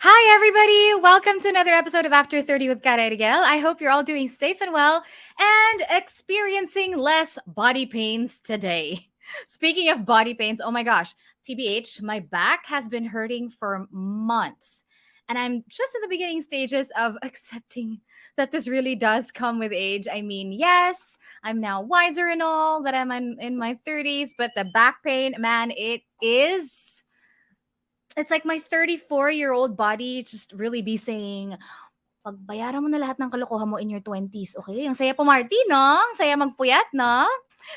Hi, everybody. Welcome to another episode of After 30 with Cara Eriguel. I hope you're all doing safe and well and experiencing less body pains today. Speaking of body pains, oh my gosh, TBH, my back has been hurting for months. And I'm just in the beginning stages of accepting that this really does come with age. I mean, yes, I'm now wiser and all that I'm in my 30s, but the back pain, man, it's like my 34-year-old body just really be saying, pagbayaran mo na lahat ng kalokohan mo in your 20s, okay? Ang saya pumarty, no? Ang saya magpuyat, no?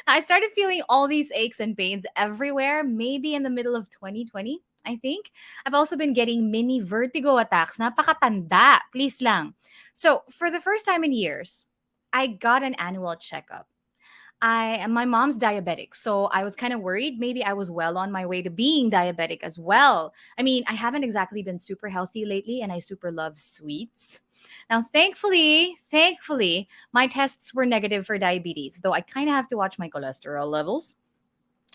I started feeling all these aches and pains everywhere, maybe in the middle of 2020, I think. I've also been getting mini vertigo attacks. Napakatanda. Please lang. So, for the first time in years, I got an annual checkup. My mom's diabetic, so I was kind of worried maybe I was well on my way to being diabetic as well. I mean, I haven't exactly been super healthy lately and I super love sweets. Now, thankfully, my tests were negative for diabetes, though I kind of have to watch my cholesterol levels.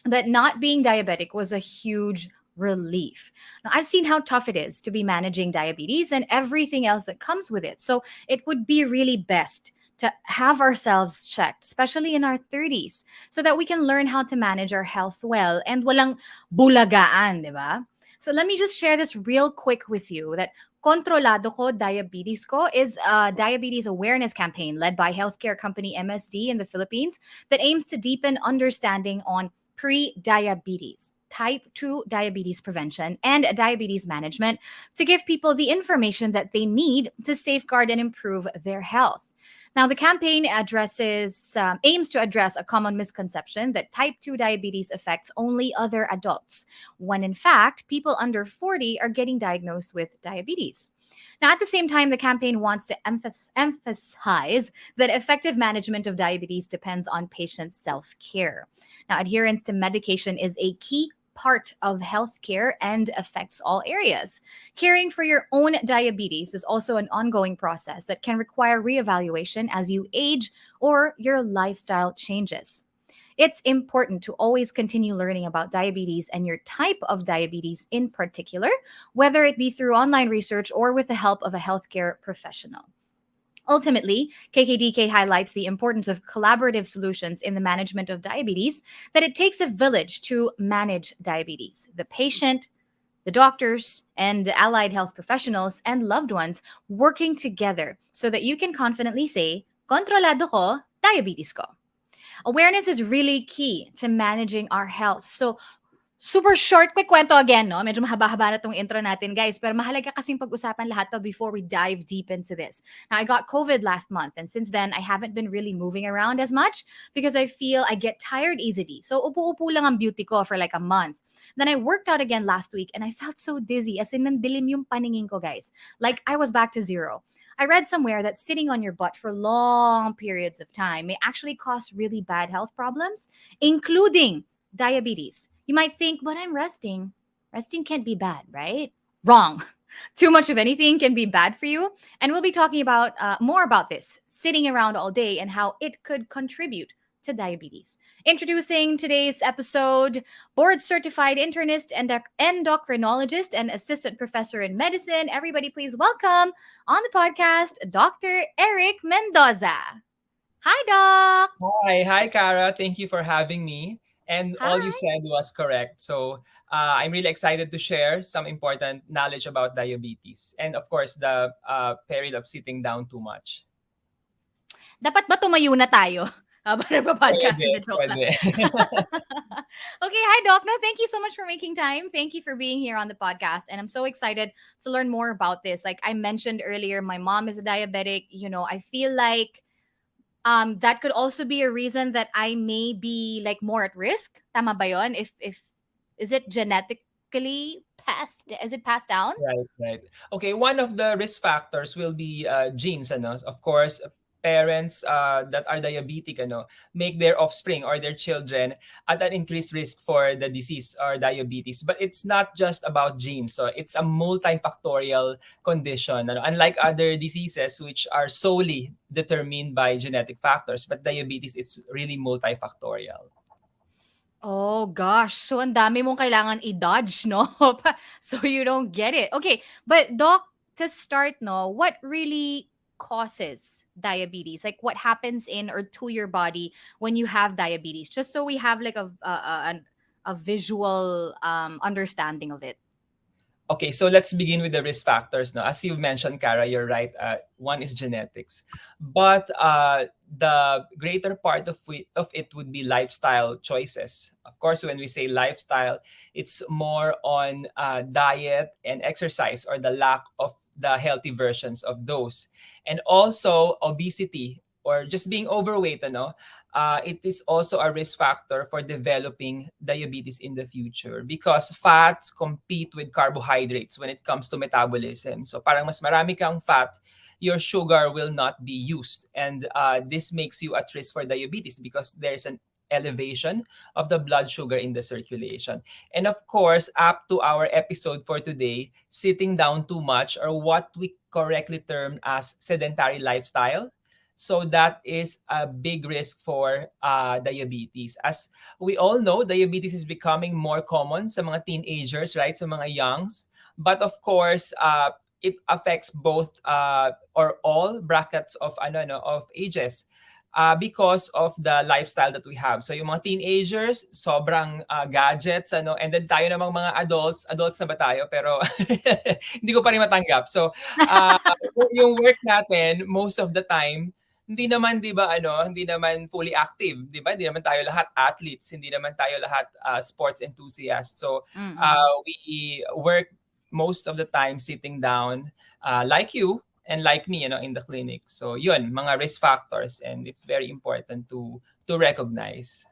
But not being diabetic was a huge relief. Now, I've seen how tough it is to be managing diabetes and everything else that comes with it. So, it would be really best to have ourselves checked, especially in our 30s, so that we can learn how to manage our health well and walang bulagaan, di ba? So let me just share this real quick with you that Kontrolado Ko Diabetes Ko is a diabetes awareness campaign led by healthcare company MSD in the Philippines that aims to deepen understanding on pre-diabetes, type 2 diabetes prevention, and diabetes management to give people the information that they need to safeguard and improve their health. Now, the campaign aims to address a common misconception that type 2 diabetes affects only other adults, when in fact, people under 40 are getting diagnosed with diabetes. Now, at the same time, the campaign wants to emphasize that effective management of diabetes depends on patient self care. Now, adherence to medication is a key part of healthcare and affects all areas. Caring for your own diabetes is also an ongoing process that can require reevaluation as you age or your lifestyle changes. It's important to always continue learning about diabetes and your type of diabetes in particular, whether it be through online research or with the help of a healthcare professional. Ultimately, KKDK highlights the importance of collaborative solutions in the management of diabetes, that it takes a village to manage diabetes. The patient, the doctors, and allied health professionals and loved ones working together so that you can confidently say, kontrolado ko, diabetes ko. Awareness is really key to managing our health. So, super short, quick kwento again, no? Medyo mahaba-haba na tong intro natin, guys. Pero mahalaga kasing pag-usapan lahat to before we dive deep into this. Now, I got COVID last month, and since then, I haven't been really moving around as much because I feel I get tired easily. So, upo-upo lang ang beauty ko for like a month. Then I worked out again last week, and I felt so dizzy, as in nandilim yung paningin ko, guys. Like, I was back to zero. I read somewhere that sitting on your butt for long periods of time may actually cause really bad health problems, including diabetes. You might think, but I'm resting. Resting can't be bad, right? Wrong. Too much of anything can be bad for you. And we'll be talking about more about this, sitting around all day and how it could contribute to diabetes. Introducing today's episode, board certified internist, endocrinologist, and assistant professor in medicine. Everybody, please welcome on the podcast, Dr. Erick Mendoza. Hi, Doc. Hi, Cara. Thank you for having me. And all you Hi. said was correct. So I'm really excited to share some important knowledge about diabetes and, of course, the peril of sitting down too much. Dapat ba tumayo na tayo habang nagpa-podcast? Pwede, Hindi, joke lang. pwede. Okay, hi, Doc. No, thank you so much for making time. Thank you for being here on the podcast. And I'm so excited to learn more about this. Like I mentioned earlier, my mom is a diabetic. You know, I feel like that could also be a reason that I may be like more at risk. Tama ba yun? If is it genetically passed? Is it passed down? Right. Okay, one of the risk factors will be genes, ano? Of course, parents that are diabetic, ano, make their offspring or their children at an increased risk for the disease or diabetes. But it's not just about genes. So it's a multifactorial condition, ano? Unlike other diseases which are solely determined by genetic factors, but diabetes is really multifactorial. Oh gosh, so ang dami mong kailangan i-dodge, no? So you don't get it. Okay, but doc, to start, no, what really causes diabetes? Like what happens in or to your body when you have diabetes? Just so we have like a visual understanding of it. Okay, so let's begin with the risk factors. Now, as you mentioned, Kara, you're right. One is genetics, but the greater part of it would be lifestyle choices. Of course, when we say lifestyle, it's more on diet and exercise, or the lack of the healthy versions of those, and also obesity or just being overweight. It is also a risk factor for developing diabetes in the future because fats compete with carbohydrates when it comes to metabolism. So parang mas marami kang fat, your sugar will not be used. And this makes you at risk for diabetes because there's an elevation of the blood sugar in the circulation. And of course, up to our episode for today, sitting down too much, or what we correctly term as sedentary lifestyle, so that is a big risk for diabetes. As we all know, diabetes is becoming more common sa mga teenagers, right? Sa mga youngs. But of course, it affects both or all brackets of of ages. Because of the lifestyle that we have. So yung mga teenagers, sobrang gadgets, and then tayo namang mga adults na ba tayo? Pero hindi ko pa rin matanggap. So uh, yung work natin, most of the time, hindi naman 'di ba hindi naman fully active, 'di ba? Hindi naman tayo lahat athletes, hindi naman tayo lahat sports enthusiasts. So Mm-mm. we work most of the time sitting down, like you and like me, in the clinic. So yun, mga risk factors, and it's very important to recognize.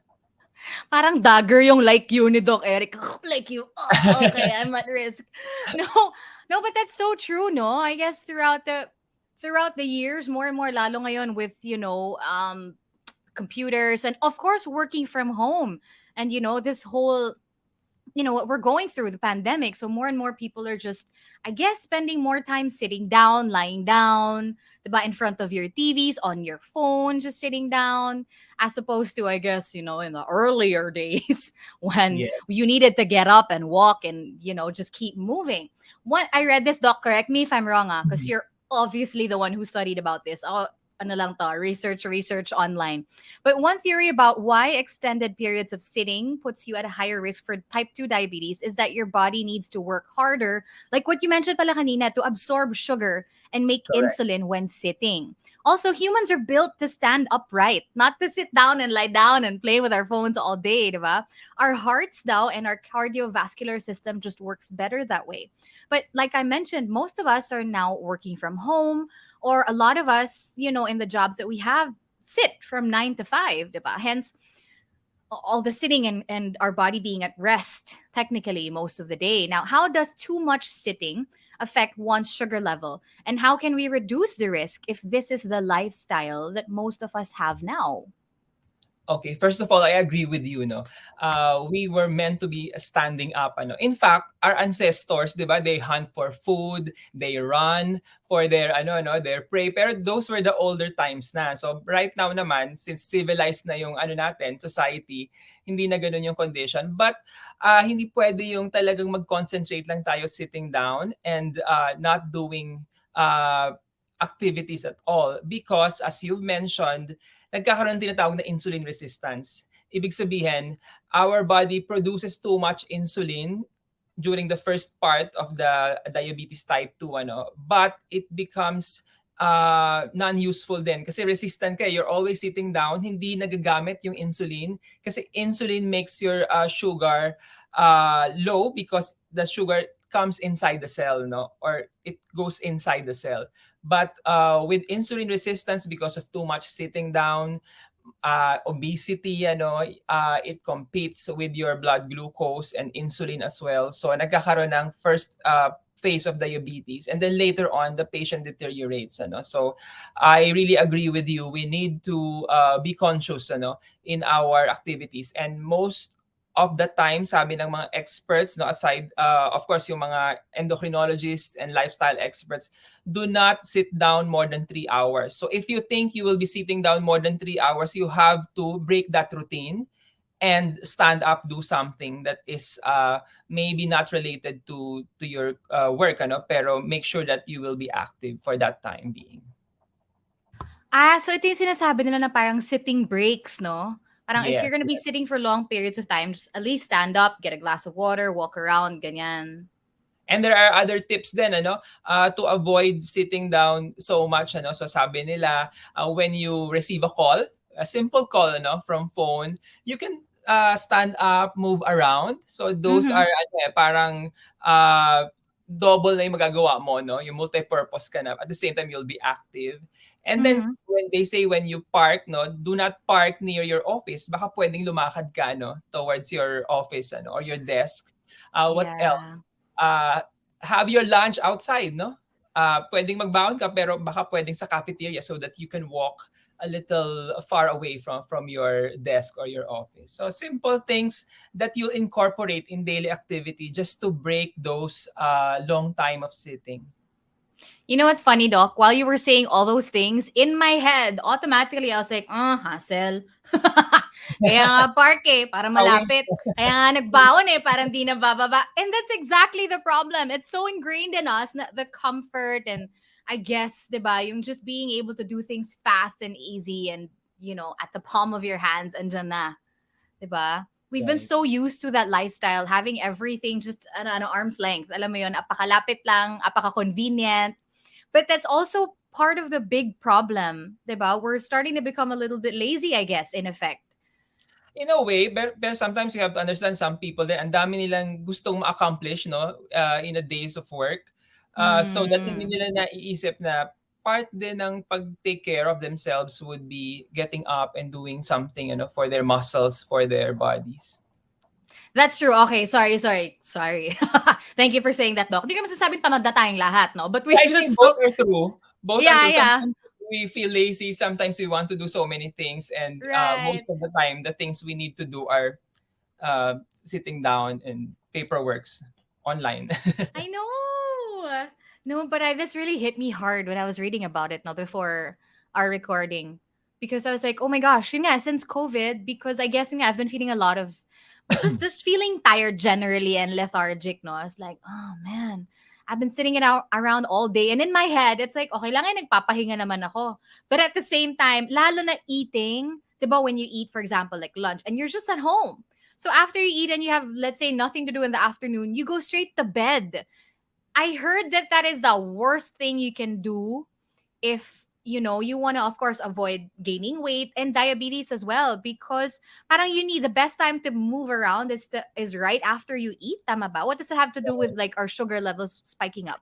Parang dagger yung like you ni Doc Eric. Like you. Oh, okay, I'm at risk. No, no, but that's so true, no? I guess throughout the years, more and more lalo ngayon with, computers and of course working from home. And this whole what we're going through, the pandemic, so more and more people are just, I guess, spending more time sitting down, lying down, diba, in front of your TVs, on your phone, just sitting down, as opposed to, I guess, in the earlier days when Yeah. you needed to get up and walk and just keep moving. What I read this, doc, correct me if I'm wrong, because Mhm. you're obviously the one who studied about this. Ano lang to, research online. But one theory about why extended periods of sitting puts you at a higher risk for type 2 diabetes is that your body needs to work harder, like what you mentioned pala kanina, to absorb sugar and make Correct. insulin when sitting. Also, humans are built to stand upright, not to sit down and lie down and play with our phones all day, diba? Our hearts now and our cardiovascular system just works better that way. But like I mentioned, most of us are now working from home, or a lot of us, in the jobs that we have, sit from 9 to 5, diba? Hence, all the sitting and our body being at rest technically most of the day. Now, how does too much sitting affect one's sugar level? And how can we reduce the risk if this is the lifestyle that most of us have now? Okay, first of all, I agree with you, no. We were meant to be standing up, ano. In fact, our ancestors, 'di ba, they hunt for food, they run for their their prey. Pero those were the older times na. So right now naman, since civilized na yung natin, society, hindi na ganoon yung condition. But hindi pwede yung talagang mag-concentrate lang tayo sitting down and not doing uh, activities at all, because as you've mentioned, nagkakaroon din tinatawag na insulin resistance. Ibig sabihin, our body produces too much insulin during the first part of the diabetes type 2, but it becomes non-useful din kasi resistant ka. You're always sitting down, hindi nagagamit yung insulin kasi insulin makes your sugar low because the sugar comes inside the cell, no, or it goes inside the cell. But with insulin resistance, because of too much sitting down, obesity, it competes with your blood glucose and insulin as well. So nagkakaroon ng first phase of diabetes, and then later on the patient deteriorates. So I really agree with you. We need to be conscious in our activities, and most of the time, sabi ng mga experts, no, aside of course yung mga endocrinologists and lifestyle experts, do not sit down more than 3 hours. So if you think you will be sitting down more than 3 hours, you have to break that routine and stand up, do something that is maybe not related to your work, ano, pero make sure that you will be active for that time being. So ito yung sinasabi nila na parang sitting breaks, no? Parang if you're Yes, gonna be yes. sitting for long periods of time, just at least stand up, get a glass of water, walk around, ganyan. And there are other tips din, ano, to avoid sitting down so much, ano. So sabi nila, when you receive a call, a simple call, ano, from phone, you can stand up, move around. So those Mm-hmm. are ano, parang uh, double na yung magagawa mo, no? Yung multi-purpose ka na. At the same time, you'll be active. And then Mm-hmm. when they say when you park, no, do not park near your office. Baka pwedeng lumakad ka, no, towards your office, ano, or your desk. What else? Yeah. uh, have your lunch outside, no? Pwedeng magbaon ka pero baka pwedeng sa cafeteria so that you can walk a little far away from your desk or your office. So simple things that you'll incorporate in daily activity just to break those long time of sitting. You know what's funny, Doc? While you were saying all those things, in my head, automatically I was like, hassle. Kaya nga park eh, para Away. malapit. Kaya nga nagbaon eh, parang di na bababa. And that's exactly the problem. It's so ingrained in us, na the comfort and I guess, di ba, yung just being able to do things fast and easy and, at the palm of your hands, andyan na. Diba? We've been Right. so used to that lifestyle, having everything just arm's length. Alam mo yun, apakalapit lang, apaka-convenient. But that's also part of the big problem, diba? We're starting to become a little bit lazy, I guess, in effect. In a way, pero sometimes you have to understand some people din, ang dami nilang gustong ma-accomplish, no, in a days of work. So that hindi Mm. nila naiisip na part din ng pag-take care of themselves would be getting up and doing something, for their muscles, for their bodies. That's true. Okay, sorry. Thank you for saying that, Doc. Hindi naman sasabing tamad na tayong lahat, no? But we I just think so... both are true. Both are Yeah, true. yeah. Sometimes we feel lazy. Sometimes we want to do so many things, and Right. most of the time, the things we need to do are sitting down and paperworks online. I know. No, but this really hit me hard when I was reading about it now before our recording. Because I was like, oh my gosh, yun nga, since COVID, because I guess yun nga, I've been feeling a lot of just this feeling tired generally and lethargic, no? I was like, oh man, I've been sitting around all day. And in my head, it's like, okay lang nagpapahinga naman ako. But at the same time, lalo na eating, diba, when you eat, for example, like lunch, and you're just at home. So after you eat and you have, let's say, nothing to do in the afternoon, you go straight to bed. I heard that is the worst thing you can do if you want to, of course, avoid gaining weight and diabetes as well, because parang you need the best time to move around is right after you eat. Tama ba? What does it have to do with like our sugar levels spiking up?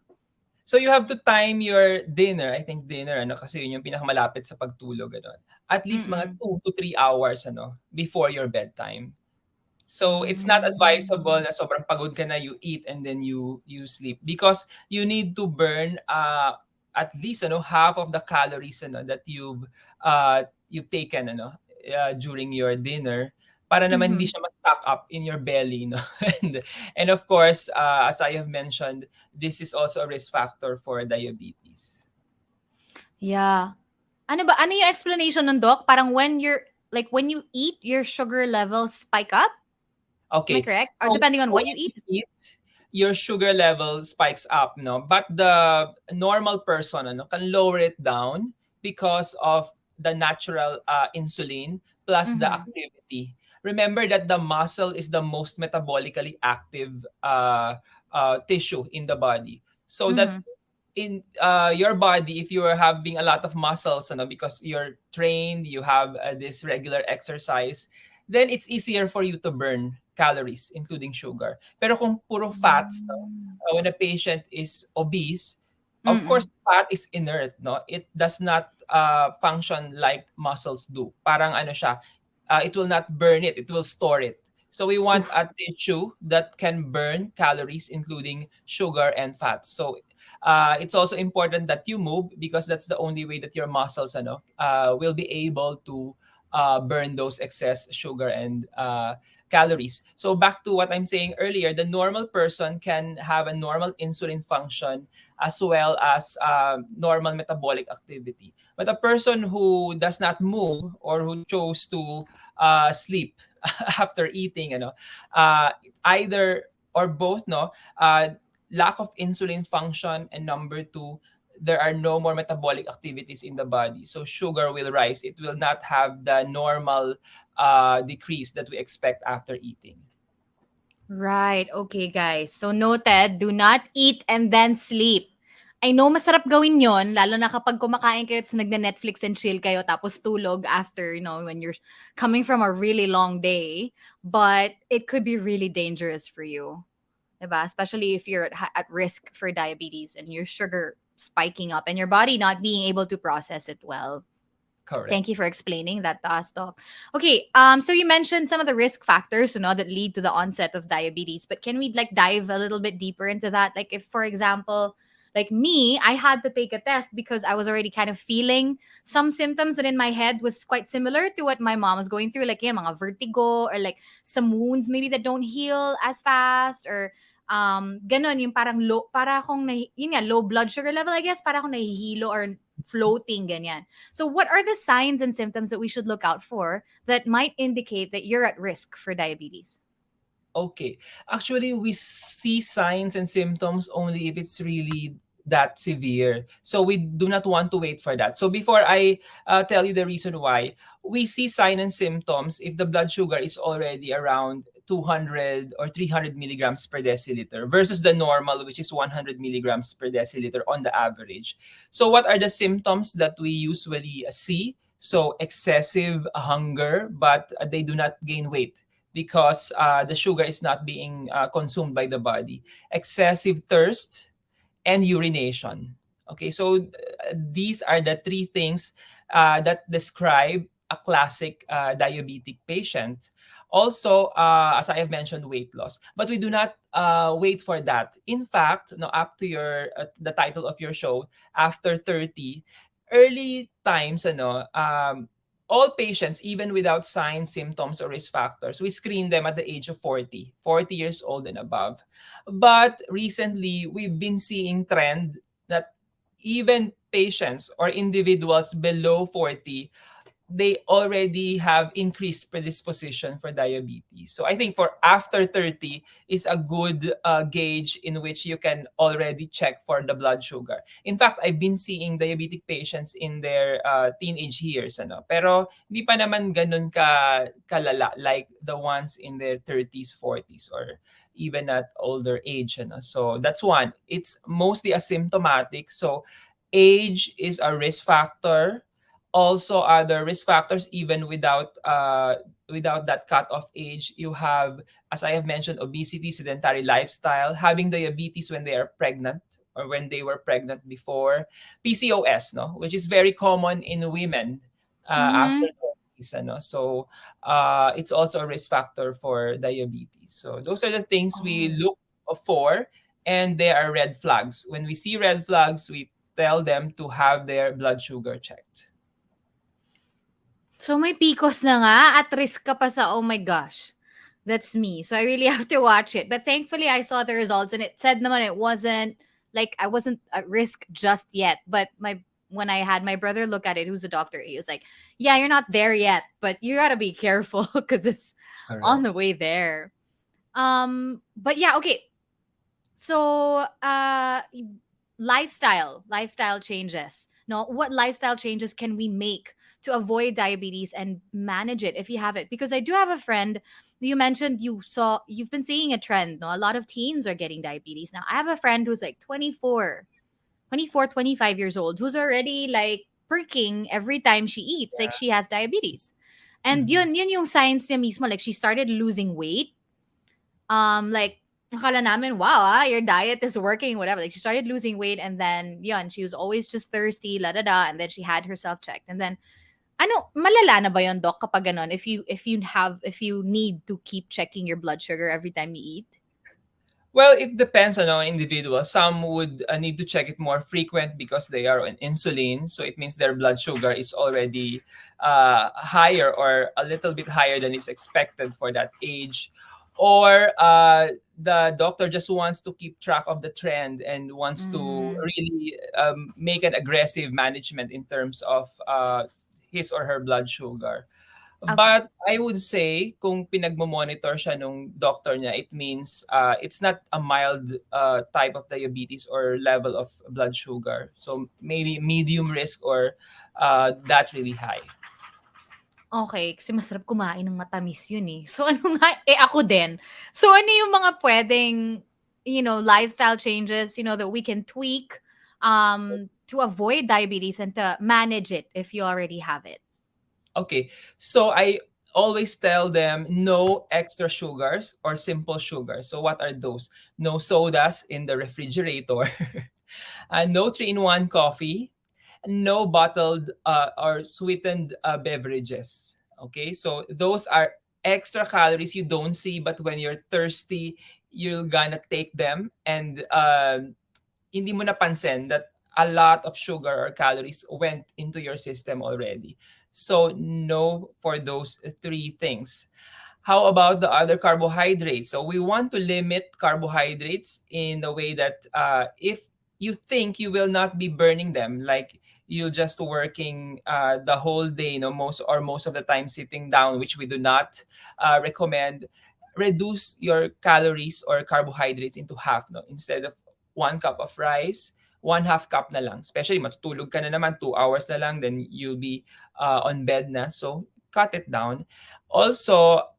So you have to time your dinner. I think dinner, kasi yun yung pinakamalapit sa pagtulog, gano'n. At least mga Mm-mm. 2 to 3 hours, before your bedtime. So it's not advisable Mm. na sobrang pagod ka na, you eat and then you sleep, because you need to burn at least half of the calories that you've taken during your dinner, para naman hindi Mm-hmm. siya ma-stock up in your belly, no. And of course, as I have mentioned, this is also a risk factor for diabetes. Yeah. Ano yung explanation ng doc? Parang when you eat, your sugar levels spike up? Am I Okay. correct? Or So depending on what when you you eat? eat, your sugar level spikes up, no? But the normal person can lower it down because of the natural insulin plus the Mm-hmm. activity. Remember that the muscle is the most metabolically active tissue in the body. So that Mm-hmm. in your body, if you are having a lot of muscles, because you're trained, you have this regular exercise, then it's easier for you to burn calories, including sugar. Pero kung puro fats, no, when a patient is obese, of Mm-mm. course, fat is inert, no? It does not function like muscles do. Parang siya, it will not burn it, it will store it. So we want Oof. a tissue that can burn calories, including sugar and fats. So it's also important that you move, because that's the only way that your muscles will be able to burn those excess sugar and calories. So back to what I'm saying earlier, the normal person can have a normal insulin function as well as normal metabolic activity. But a person who does not move or who chose to sleep after eating, either or both, no, lack of insulin function, and number two, there are no more metabolic activities in the body, so sugar will rise. It will not have the normal decrease that we expect after eating. Right. Okay, guys. So noted, do not eat and then sleep. I know masarap gawin yon, lalo na kapag kumakain kayo at nagne-Netflix and chill kayo tapos tulog after, when you're coming from a really long day. But it could be really dangerous for you. Diba? Especially if you're at risk for diabetes and your sugar spiking up and your body not being able to process it well. Correct. Thank you for explaining that to us, Doc. Okay, so you mentioned some of the risk factors, that lead to the onset of diabetes. But can we like dive a little bit deeper into that? Like, if, for example, like me, I had to take a test because I was already kind of feeling some symptoms that in my head was quite similar to what my mom was going through, like yeah, mga vertigo or like some wounds maybe that don't heal as fast or ganon yung parang low, para akong yun nga, low blood sugar level, I guess, para akong nahihilo or floating ganyan. So, what are the signs and symptoms that we should look out for that might indicate that you're at risk for diabetes? Okay. Actually, we see signs and symptoms only if it's really that severe. So we do not want to wait for that. So before I tell you the reason why, we see signs and symptoms if the blood sugar is already around 200 or 300 milligrams per deciliter versus the normal, which is 100 milligrams per deciliter on the average. So what are the symptoms that we usually see? So excessive hunger, but they do not gain weight because the sugar is not being consumed by the body. Excessive thirst and urination. Okay, so these are the three things that describe a classic diabetic patient. Also, as I have mentioned, weight loss. But we do not wait for that. In fact, no, up to your the title of your show, after 30, early times, all patients, even without signs, symptoms, or risk factors, we screen them at the age of 40 years old and above. But recently, we've been seeing trend that even patients or individuals below 40, they already have increased predisposition for diabetes. So I think for after 30 is a good gauge in which you can already check for the blood sugar. In fact, I've been seeing diabetic patients in their teenage years, pero hindi pa naman ganun kalala like the ones in their 30s, 40s, or even at older age. So that's one. It's mostly asymptomatic. So age is a risk factor. Also, other risk factors, even without that cutoff age, you have, as I have mentioned, obesity, sedentary lifestyle, having diabetes when they are pregnant or when they were pregnant before, PCOS, no, which is very common in women after Mm-hmm. 20s, so it's also a risk factor for diabetes. So those are the things we Oh. look for, and they are red flags. When we see red flags, we tell them to have their blood sugar checked. So may PCOS na nga, at risk ka pa sa, oh my gosh. That's me. So I really have to watch it. But thankfully I saw the results and it said naman it wasn't like I wasn't at risk just yet. But when I had my brother look at it, who's a doctor, he was like, "Yeah, you're not there yet, but you got to be careful because it's on Correct. the way there." But yeah, okay. So, lifestyle changes. No, what lifestyle changes can we make to avoid diabetes and manage it if you have it? Because I do have a friend. You mentioned you've been seeing a trend. No, a lot of teens are getting diabetes now. I have a friend who's like 25 years old, who's already like perking every time she eats, like Yeah. she has diabetes. And Mhm. yun yung signs niya mismo, like she started losing weight. Like akala namin, wow, your diet is working, whatever. Like she started losing weight and then yun, she was always just thirsty, la da da, and then she had herself checked. And then malala na ba yun, doc, kapag ganon, if you need to keep checking your blood sugar every time you eat? Well, it depends on our individual. Some would need to check it more frequent because they are on insulin. So it means their blood sugar is already higher or a little bit higher than is expected for that age. Or the doctor just wants to keep track of the trend and wants to Mm, really make an aggressive management in terms of his or her blood sugar. Okay. But I would say kung pinagmo-monitor siya nung doctor niya, it means it's not a mild type of diabetes or level of blood sugar. So maybe medium risk or that really high. Okay, kasi masarap kumain ng matamis yun, eh. So, ano nga ako din. So, ano yung mga puwedeng, lifestyle changes, that we can tweak, to avoid diabetes and to manage it if you already have it? Okay. So I always tell them no extra sugars or simple sugars. So what are those? No sodas in the refrigerator, no 3-in-1 coffee, no bottled or sweetened beverages. Okay, so those are extra calories you don't see, but when you're thirsty, you're gonna take them, and hindi mo napansin that a lot of sugar or calories went into your system already. So no for those three things. How about the other carbohydrates? So we want to limit carbohydrates in the way that if you think you will not be burning them, like you're just working the whole day, most of the time sitting down, which we do not recommend. Reduce your calories or carbohydrates into half, no? Instead of 1 cup of rice, 1/2 cup na lang. Especially matutulog ka na naman, 2 hours na lang, then you'll be on bed na. So cut it down. Also,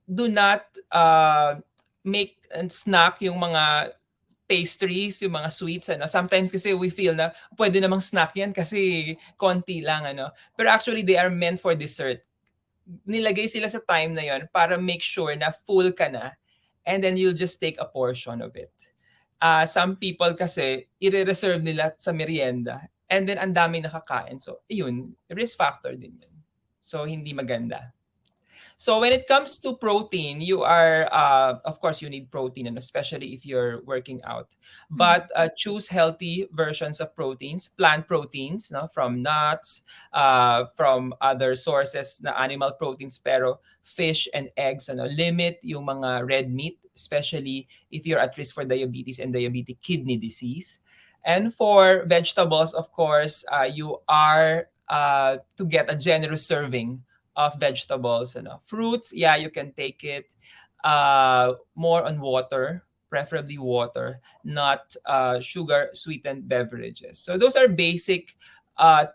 do not make and snack yung mga pastries, yung mga sweets, ano. Sometimes kasi we feel na pwede namang snack yan kasi konti lang, ano. Pero actually, they are meant for dessert. Nilagay sila sa time na yon para make sure na full ka na, and then you'll just take a portion of it. Some people kasi, i-reserve nila sa merienda, and then ang dami nakakain. So, yun, risk factor din yun. So, hindi maganda. So when it comes to protein, you are, of course, you need protein, and especially if you're working out. Mhm. But choose healthy versions of proteins, plant proteins, no, from nuts, from other sources na animal proteins, pero fish and eggs, ano, limit yung mga red meat, especially if you're at risk for diabetes and diabetic kidney disease. And for vegetables, of course, you are to get a generous serving of vegetables. Fruits, yeah, you can take it more on water, preferably water, not sugar sweetened beverages. So those are basic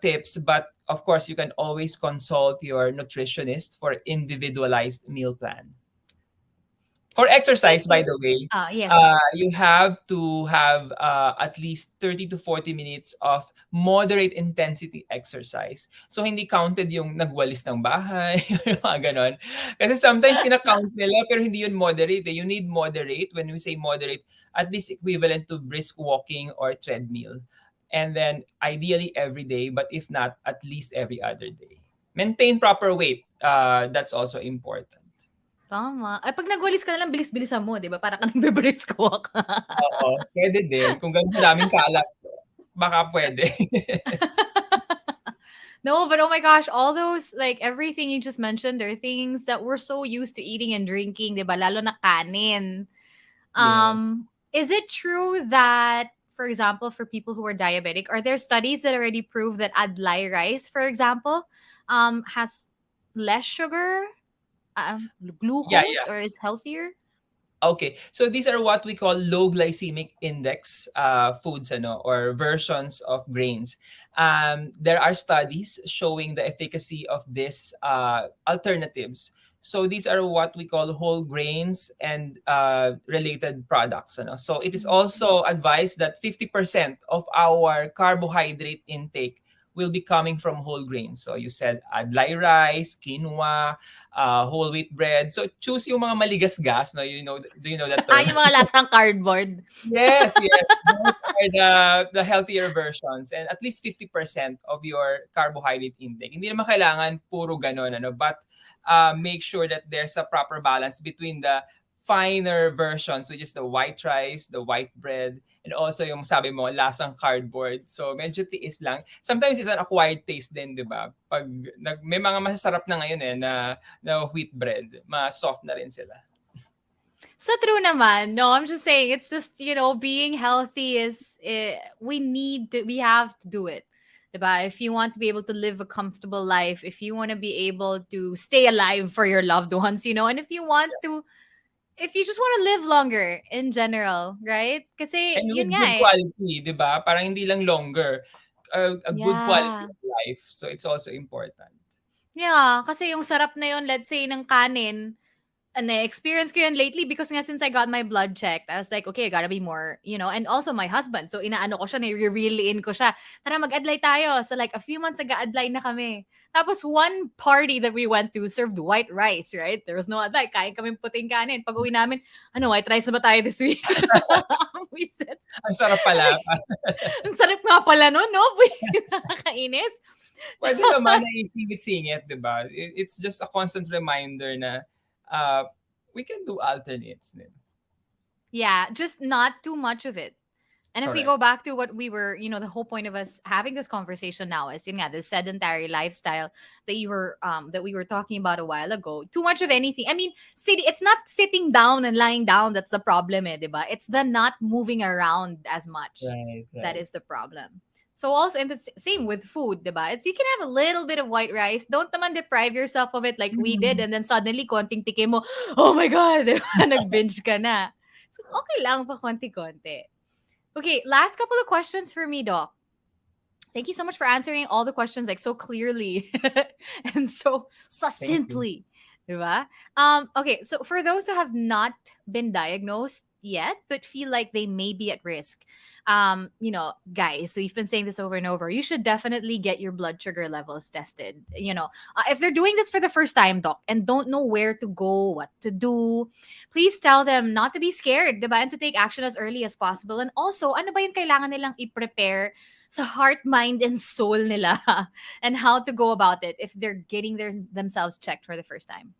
tips, but of course, you can always consult your nutritionist for individualized meal plan. For Thank exercise, by you. the way, Yes, go. you have to have at least 30 to 40 minutes of moderate intensity exercise. So, hindi counted yung nagwalis ng bahay, yung mga ganon. Kasi sometimes kinakount nila, pero hindi yun moderate. You need moderate. When we say moderate, at least equivalent to brisk walking or treadmill. And then, ideally every day, but if not, at least every other day. Maintain proper weight. That's also important. Tama. Ay, 'pag nagwalis ka na lang bilis-bilisan mo, 'di ba, para ka nagbe-brisk walk. Oo, puwede din kung ganon kadaming kalat, baka puwede. No, but oh my gosh, all those, like, everything you just mentioned are things that we're so used to eating and drinking, 'di ba? Lalo na kanin. Yes. Is it true that, for example, for people who are diabetic, are there studies that already prove that adlai rice, for example, has less sugar, Yeah, glucose, yeah. or is healthier? Okay. So these are what we call low glycemic index foods, or versions of grains. There are studies showing the efficacy of these alternatives. So these are what we call whole grains and related products. So it is Mhm. also advised that 50% of our carbohydrate intake will be coming from whole grains. So you said adlai rice, quinoa, whole wheat bread. So choose yung mga maligasgas, no? Do you know that term? Yung mga lasang cardboard. Yes, yes. Those are the healthier versions, and at least 50% of your carbohydrate intake. Hindi naman kailangan puro ganon, but make sure that there's a proper balance between the finer versions, which is the white rice, the white bread, and also yung sabi mo, lasang cardboard. So medyo tiis lang. Sometimes it's an acquired taste din, di ba? Pag may mga masasarap na ngayon na wheat bread, mas soft na rin sila. So true naman. No, I'm just saying it's just, being healthy we have to do it. Diba? If you want to be able to live a comfortable life, if you want to be able to stay alive for your loved ones, and if you want to, if you just want to live longer in general, right? Kasi And yun with nga good eh. quality, 'di ba? Parang hindi lang longer, a good quality Yeah. of life. So it's also important. Yeah, kasi yung sarap na yun, let's say, ng kanin, na-experience ko yun lately because nga since I got my blood checked, I was like, okay, I gotta be more, and also my husband. So, inaano ko siya, nire-reel in ko siya. Tara, mag-adlay tayo. So, like, a few months nag-adlay na kami. Tapos, one party that we went to served white rice, right? There was no adlay. Kain kami puting kanin. Pag uwi namin, white rice na ba tayo this week? We said, Ang sarap pala. ang sarap nga pala nun, no? Nakakainis. Puwede naman na isingit-singit, 'di ba? It's just a constant reminder na, uh, we can do alternates din. Yeah, just not too much of it. And if we Correct. go back to what we were, the whole point of us having this conversation now is, yeah, the sedentary lifestyle that we were talking about a while ago. Too much of anything. I mean, it's not sitting down and lying down that's the problem, diba? It's the not moving around as much Right, that right. is the problem. So also, and the same with food, diba? It's you can have a little bit of white rice. Don't naman deprive yourself of it like we did, Mm. and then suddenly konting tikim mo, oh my god, diba? Nag-binge ka na. So okay lang pa konti-konti. Okay, last couple of questions for me, Doc. Thank you so much for answering all the questions like so clearly and so Thank you. succinctly. Diba? Okay, so for those who have not been diagnosed yet but feel like they may be at risk, guys, so you've been saying this over and over, you should definitely get your blood sugar levels tested. If they're doing this for the first time, doc, and don't know where to go, what to do, please tell them not to be scared, diba? And to take action as early as possible. And also, ano ba yung kailangan nilang i-prepare sa heart, mind, and soul nila and how to go about it if they're getting themselves checked for the first time.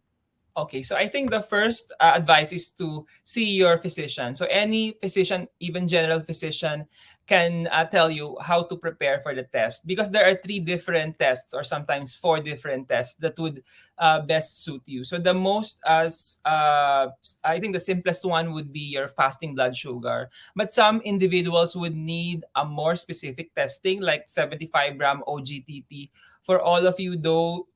Okay, so I think the first advice is to see your physician. So any physician, even general physician, can tell you how to prepare for the test because there are 3 different tests or sometimes 4 different tests that would best suit you. So the most, I think the simplest one would be your fasting blood sugar. But some individuals would need a more specific testing like 75-gram OGTT. For all of you though,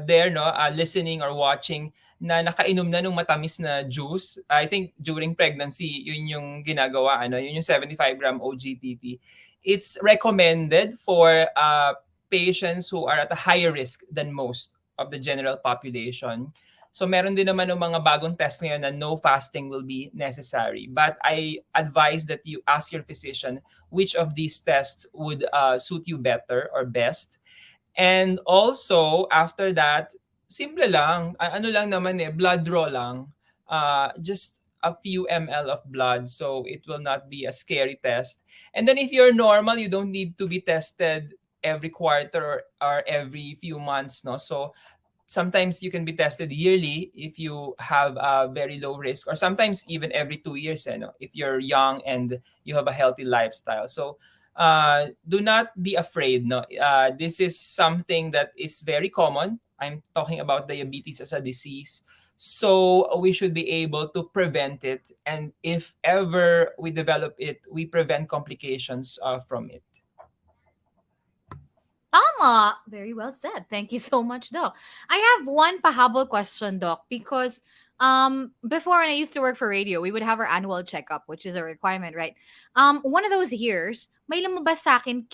there no listening or watching na nakainom na nung matamis na juice, I think during pregnancy, yun yung ginagawa, yun yung 75-gram OGTT. It's recommended for patients who are at a higher risk than most of the general population. So meron din naman ng mga bagong test ngayon na no fasting will be necessary. But I advise that you ask your physician which of these tests would suit you better or best. And also, after that, simple lang. Ano lang naman blood draw lang. Just a few ml of blood. So it will not be a scary test. And then if you're normal, you don't need to be tested every quarter or every few months. No? So sometimes you can be tested yearly if you have a very low risk, or sometimes even every 2 years if you're young and you have a healthy lifestyle. So do not be afraid. No, this is something that is very common. I'm talking about diabetes as a disease. So we should be able to prevent it. And if ever we develop it, we prevent complications from it. Tama. Very well said. Thank you so much, Doc. I have one pahabol question, Doc, because before when I used to work for radio, we would have our annual checkup, which is a requirement, right? One of those years, may lumabas sa akin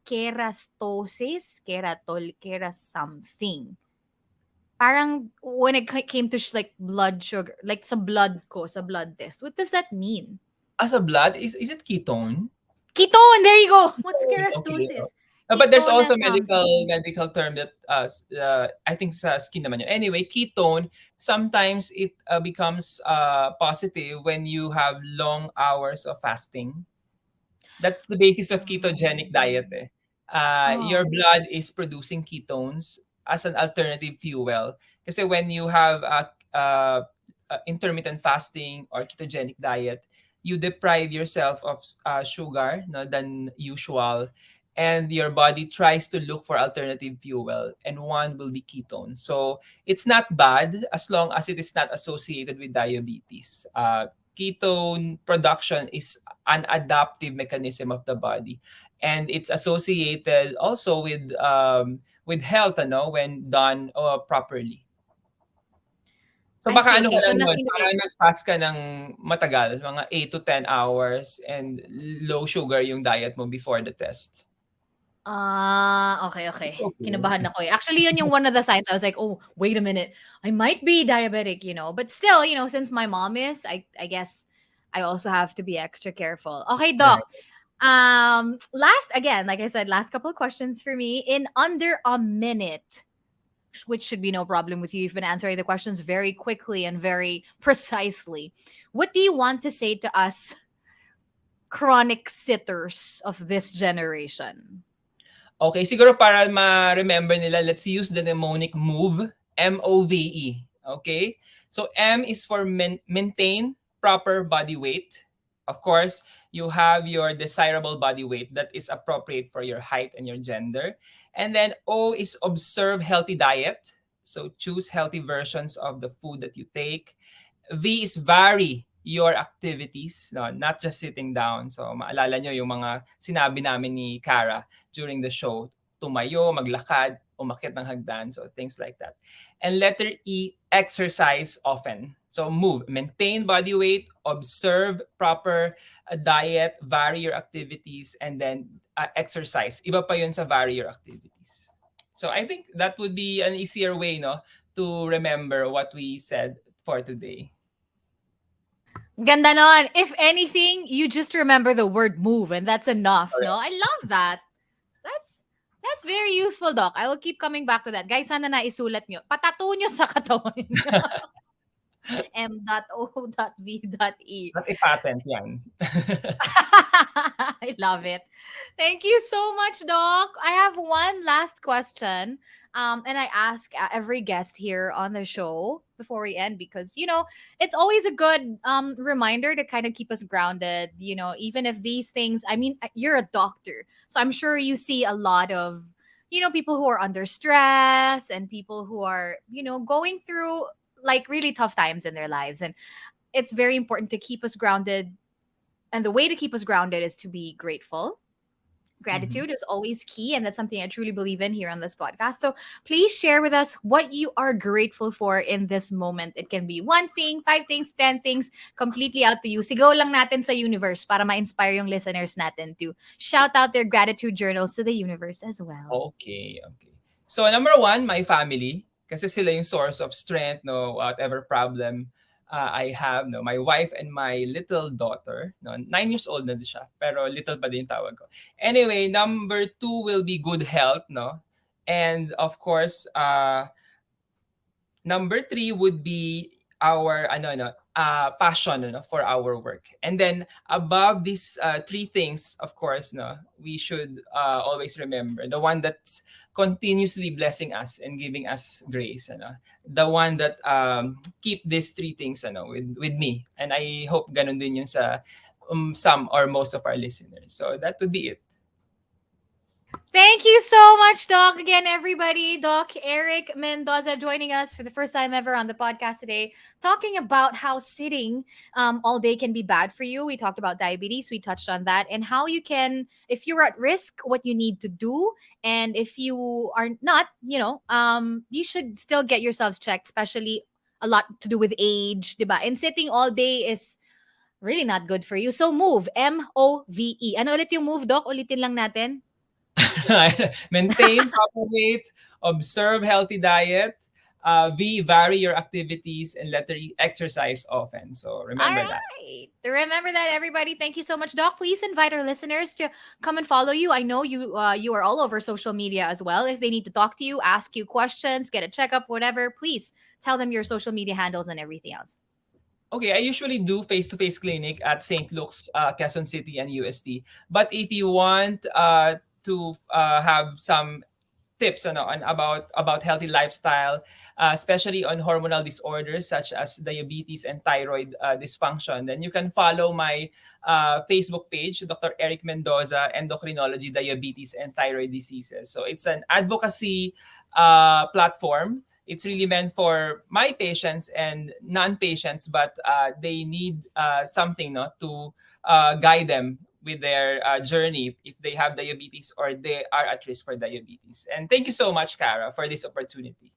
kerastosis, kera something. Parang when it came to like blood sugar, like sa blood test. What does that mean? As a blood, is it ketone? Ketone, there you go. What's Okay. kerastosis? But there's Ketone also something. medical term that I think sa skin naman yun. Anyway, ketone, sometimes it becomes positive when you have long hours of fasting. That's the basis of ketogenic diet. Your Oh. blood is producing ketones as an alternative fuel. Kasi when you have intermittent fasting or ketogenic diet, you deprive yourself of sugar no, than usual, and your body tries to look for alternative fuel, and one will be ketone. So it's not bad as long as it is not associated with diabetes. Ketone production is an adaptive mechanism of the body. and it's associated also with health, ano, when done properly. So I baka see. ano ka Okay. So lang nun, nothing to baka be. nag-fast ka ng matagal, mga 8 to 10 hours, and low sugar yung diet mo before the test. Okay, okay. It's okay. Kinabahan ako eh. Actually, yun yung one of the signs. I was like, oh, wait a minute. I might be diabetic, you know. But still, you know, since my mom is, I guess I also have to be extra careful. Okay, Right. Doc. Last again, like I said, last couple of questions for me in under a minute, which should be no problem with you. You've been answering the questions very quickly and very precisely. What do you want to say to us chronic sitters of this generation? Okay, siguro para ma-remember nila, let's use the mnemonic MOVE, M-O-V-E. Okay? So M is for maintain proper body weight. Of course, you have your desirable body weight that is appropriate for your height and your gender. And then O is observe healthy diet. So choose healthy versions of the food that you take. V is vary your activities, no? Not just sitting down. So maalala nyo yung mga sinabi namin ni Kara during the show. Tumayo, maglakad, umakyat ng hagdan. So things like that. And letter E, exercise often. So move, maintain body weight, observe proper diet, vary your activities, and then exercise. Iba pa yun sa vary your activities. So I think that would be an easier way, no, to remember what we said for today. Ganda nun. If anything, you just remember the word move and that's enough, no? Correct. I love that. That's that's very useful, Doc. I will keep coming back to that. Guys, sana naisulat nyo. Patato nyo sa katawan. M.O.V.E. Not a patent yan. I love it. Thank you so much, Doc. I have one last question. And I ask every guest here on the show before we end because, you know, it's always a good reminder to kind of keep us grounded, you know, even if these things, I mean, you're a doctor. So I'm sure you see a lot of, you know, people who are under stress and people who are, you know, going through like really tough times in their lives. And it's very important to keep us grounded, and the way to keep us grounded is to be grateful. Mhm. Gratitude is always key, and that's something I truly believe in here on this podcast. So please share with us what you are grateful for in this moment. It can be one thing, five things, 10 things, completely out to you. Sigaw lang natin sa universe para ma-inspire yung listeners natin to shout out their gratitude journals to the universe as well. Okay, okay. So number one, my family. Kasi sila yung source of strength, no, whatever problem I have, no. My wife and my little daughter, no, 9 years old na din siya, pero little pa din yung tawag ko. Anyway, number two will be good health, no. And of course, number three would be our passion, for our work. And then above these three things, of course, no, we should always remember the one that's continuously blessing us and giving us grace, the one that keep these three things, with me. And I hope ganun din yun sa some or most of our listeners. So that would be it. Thank you so much, Doc. Again, everybody, Doc Erick Mendoza joining us for the first time ever on the podcast today, talking about how sitting all day can be bad for you. We talked about diabetes, we touched on that, and how you can, if you're at risk, what you need to do, and if you are not, you know, you should still get yourselves checked, especially a lot to do with age, diba? And sitting all day is really not good for you. So move, M-O-V-E. Ano ulit yung move, Doc? Ulitin lang natin. Maintain proper weight, observe healthy diet, vary your activities, and let the exercise often. So All remember that. right. Remember that, everybody. Thank you so much, Doc. Please invite our listeners to come and follow you. I know you are all over social media as well. If they need to talk to you, ask you questions, get a checkup, whatever, please tell them your social media handles and everything else. Okay, I usually do face-to-face clinic at St. Luke's, Quezon City, and UST. But if you want to have some tips on about healthy lifestyle, especially on hormonal disorders such as diabetes and thyroid dysfunction, then you can follow my Facebook page, Dr. Erick Mendoza, Endocrinology, Diabetes, and Thyroid Diseases. So it's an advocacy platform. It's really meant for my patients and non-patients, but they need something, no, to guide them with their journey if they have diabetes or they are at risk for diabetes. And thank you so much, Cara, for this opportunity.